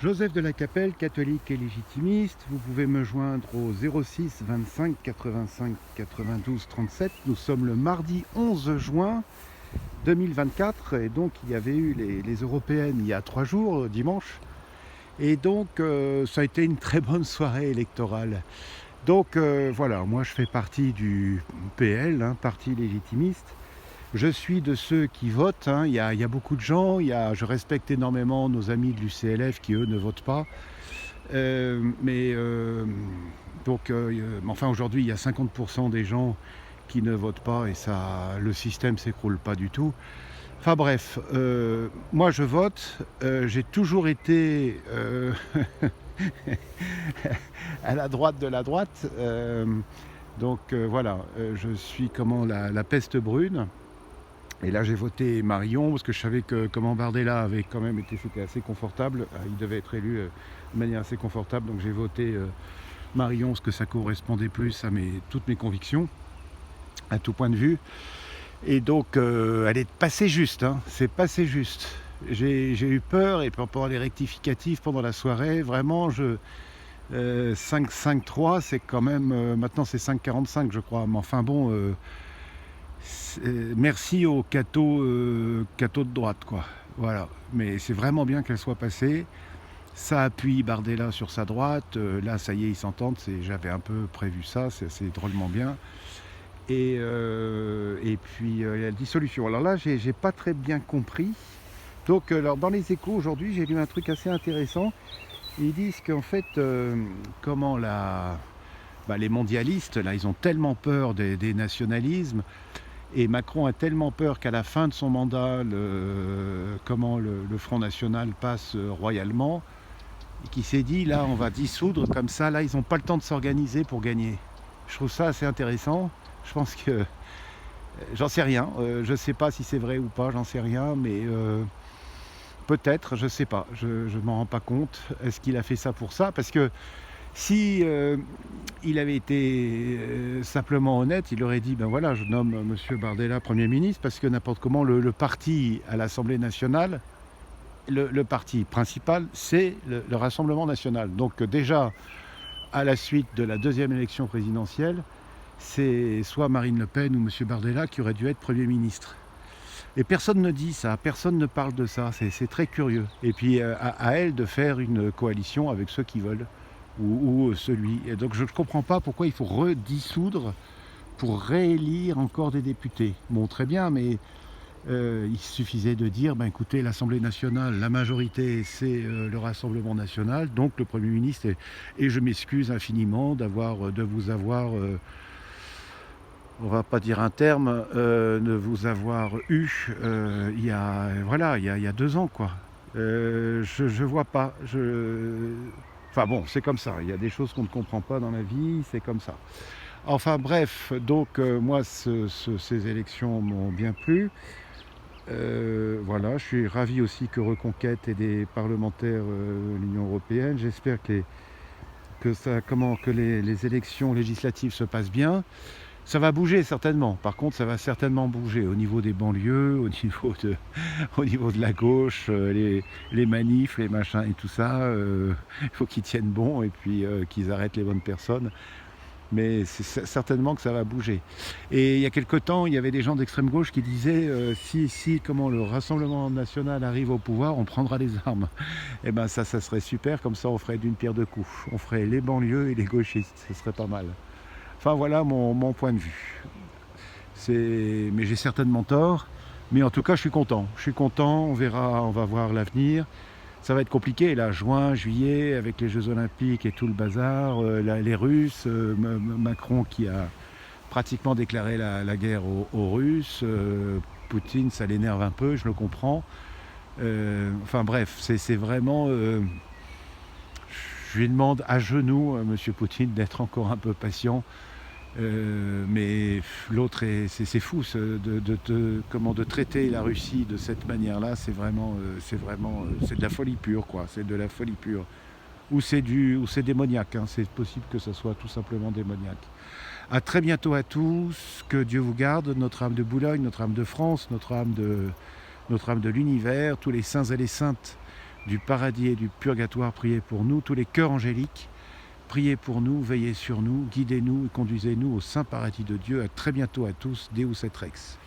Joseph de la Capelle, catholique et légitimiste. Vous pouvez me joindre au 06 25 85 92 37. Nous sommes le mardi 11 juin 2024 et donc il y avait eu les européennes il y a 3 jours, dimanche. Et donc ça a été une très bonne soirée électorale. Donc voilà, moi je fais partie du PL, parti légitimiste. Je suis de ceux qui votent, il y a beaucoup de gens, je respecte énormément nos amis de l'UCLF qui eux ne votent pas. Enfin aujourd'hui il y a 50% des gens qui ne votent pas et ça, le système s'écroule pas du tout. Enfin bref, moi je vote, j'ai toujours été à la droite de la droite, voilà, je suis la peste brune. Et là j'ai voté Marion parce que je savais que comment Bardella avait quand même c'était assez confortable, il devait être élu de manière assez confortable, donc j'ai voté Marion parce que ça correspondait plus à toutes mes convictions, à tout point de vue. Et donc elle est passée juste, c'est passé juste. J'ai eu peur et pour les rectificatifs pendant la soirée, vraiment 5-5-3 c'est quand même, maintenant c'est 5-45 je crois, mais enfin bon... merci aux cathos de droite, quoi. Voilà. Mais c'est vraiment bien qu'elle soit passée. Ça appuie Bardella sur sa droite. Là, ça y est, ils s'entendent. J'avais un peu prévu ça. C'est drôlement bien. Et puis, la dissolution. Alors là, j'ai pas très bien compris. Donc, dans les Échos, aujourd'hui, j'ai lu un truc assez intéressant. Ils disent qu'en fait, les mondialistes, là, ils ont tellement peur des nationalismes. Et Macron a tellement peur qu'à la fin de son mandat, le Front National passe royalement, et qu'il s'est dit, là, on va dissoudre, comme ça, là, ils n'ont pas le temps de s'organiser pour gagner. Je trouve ça assez intéressant. Je pense que... j'en sais rien. Je ne sais pas si c'est vrai ou pas, j'en sais rien, mais peut-être, je ne sais pas. Je ne m'en rends pas compte. Est-ce qu'il a fait ça pour ça ? Parce que si il avait été simplement honnête, il aurait dit, ben voilà, je nomme M. Bardella Premier ministre, parce que n'importe comment, le parti à l'Assemblée nationale, le parti principal, c'est le Rassemblement national. Donc déjà, à la suite de la deuxième élection présidentielle, c'est soit Marine Le Pen ou M. Bardella qui aurait dû être Premier ministre. Et personne ne dit ça, personne ne parle de ça, c'est très curieux. Et puis à elle de faire une coalition avec ceux qui veulent. Ou celui. Et donc je ne comprends pas pourquoi il faut redissoudre pour réélire encore des députés. Bon, très bien, mais il suffisait de dire, écoutez, l'Assemblée nationale, la majorité, c'est le Rassemblement national, donc le Premier ministre, et je m'excuse infiniment de vous avoir, on va pas dire un terme, de vous avoir eu il y a 2 ans, quoi. Je vois pas. Enfin bon, c'est comme ça, il y a des choses qu'on ne comprend pas dans la vie, c'est comme ça. Enfin bref, donc moi ces élections m'ont bien plu. Voilà, je suis ravi aussi que Reconquête ait des parlementaires de l'Union européenne. J'espère que les élections législatives se passent bien. Ça va bouger certainement. Par contre, ça va certainement bouger au niveau des banlieues, au niveau de la gauche, les manifs, les machins et tout ça. Il faut qu'ils tiennent bon et puis qu'ils arrêtent les bonnes personnes. Mais c'est certainement que ça va bouger. Et il y a quelque temps, il y avait des gens d'extrême gauche qui disaient si le Rassemblement national arrive au pouvoir, on prendra les armes. Et ben ça serait super. Comme ça, on ferait d'une pierre deux coups. On ferait les banlieues et les gauchistes. Ce serait pas mal. Enfin voilà mon point de vue. Mais j'ai certainement tort. Mais en tout cas, je suis content. Je suis content, on verra, on va voir l'avenir. Ça va être compliqué, là, juin, juillet, avec les Jeux Olympiques et tout le bazar. Les Russes, Macron qui a pratiquement déclaré la guerre aux Russes. Poutine, ça l'énerve un peu, je le comprends. Enfin bref, c'est vraiment... je lui demande à genoux, M. Poutine, d'être encore un peu patient. Mais l'autre, c'est fou de traiter la Russie de cette manière-là. C'est de la folie pure, quoi. C'est de la folie pure. Ou c'est démoniaque. C'est possible que ce soit tout simplement démoniaque. À très bientôt à tous. Que Dieu vous garde. Notre âme de Boulogne, notre âme de France, notre âme de l'univers, tous les saints et les saintes du paradis et du purgatoire, priez pour nous. Tous les cœurs angéliques, priez pour nous, veillez sur nous, guidez-nous et conduisez-nous au saint paradis de Dieu. À très bientôt à tous. Deus et Rex.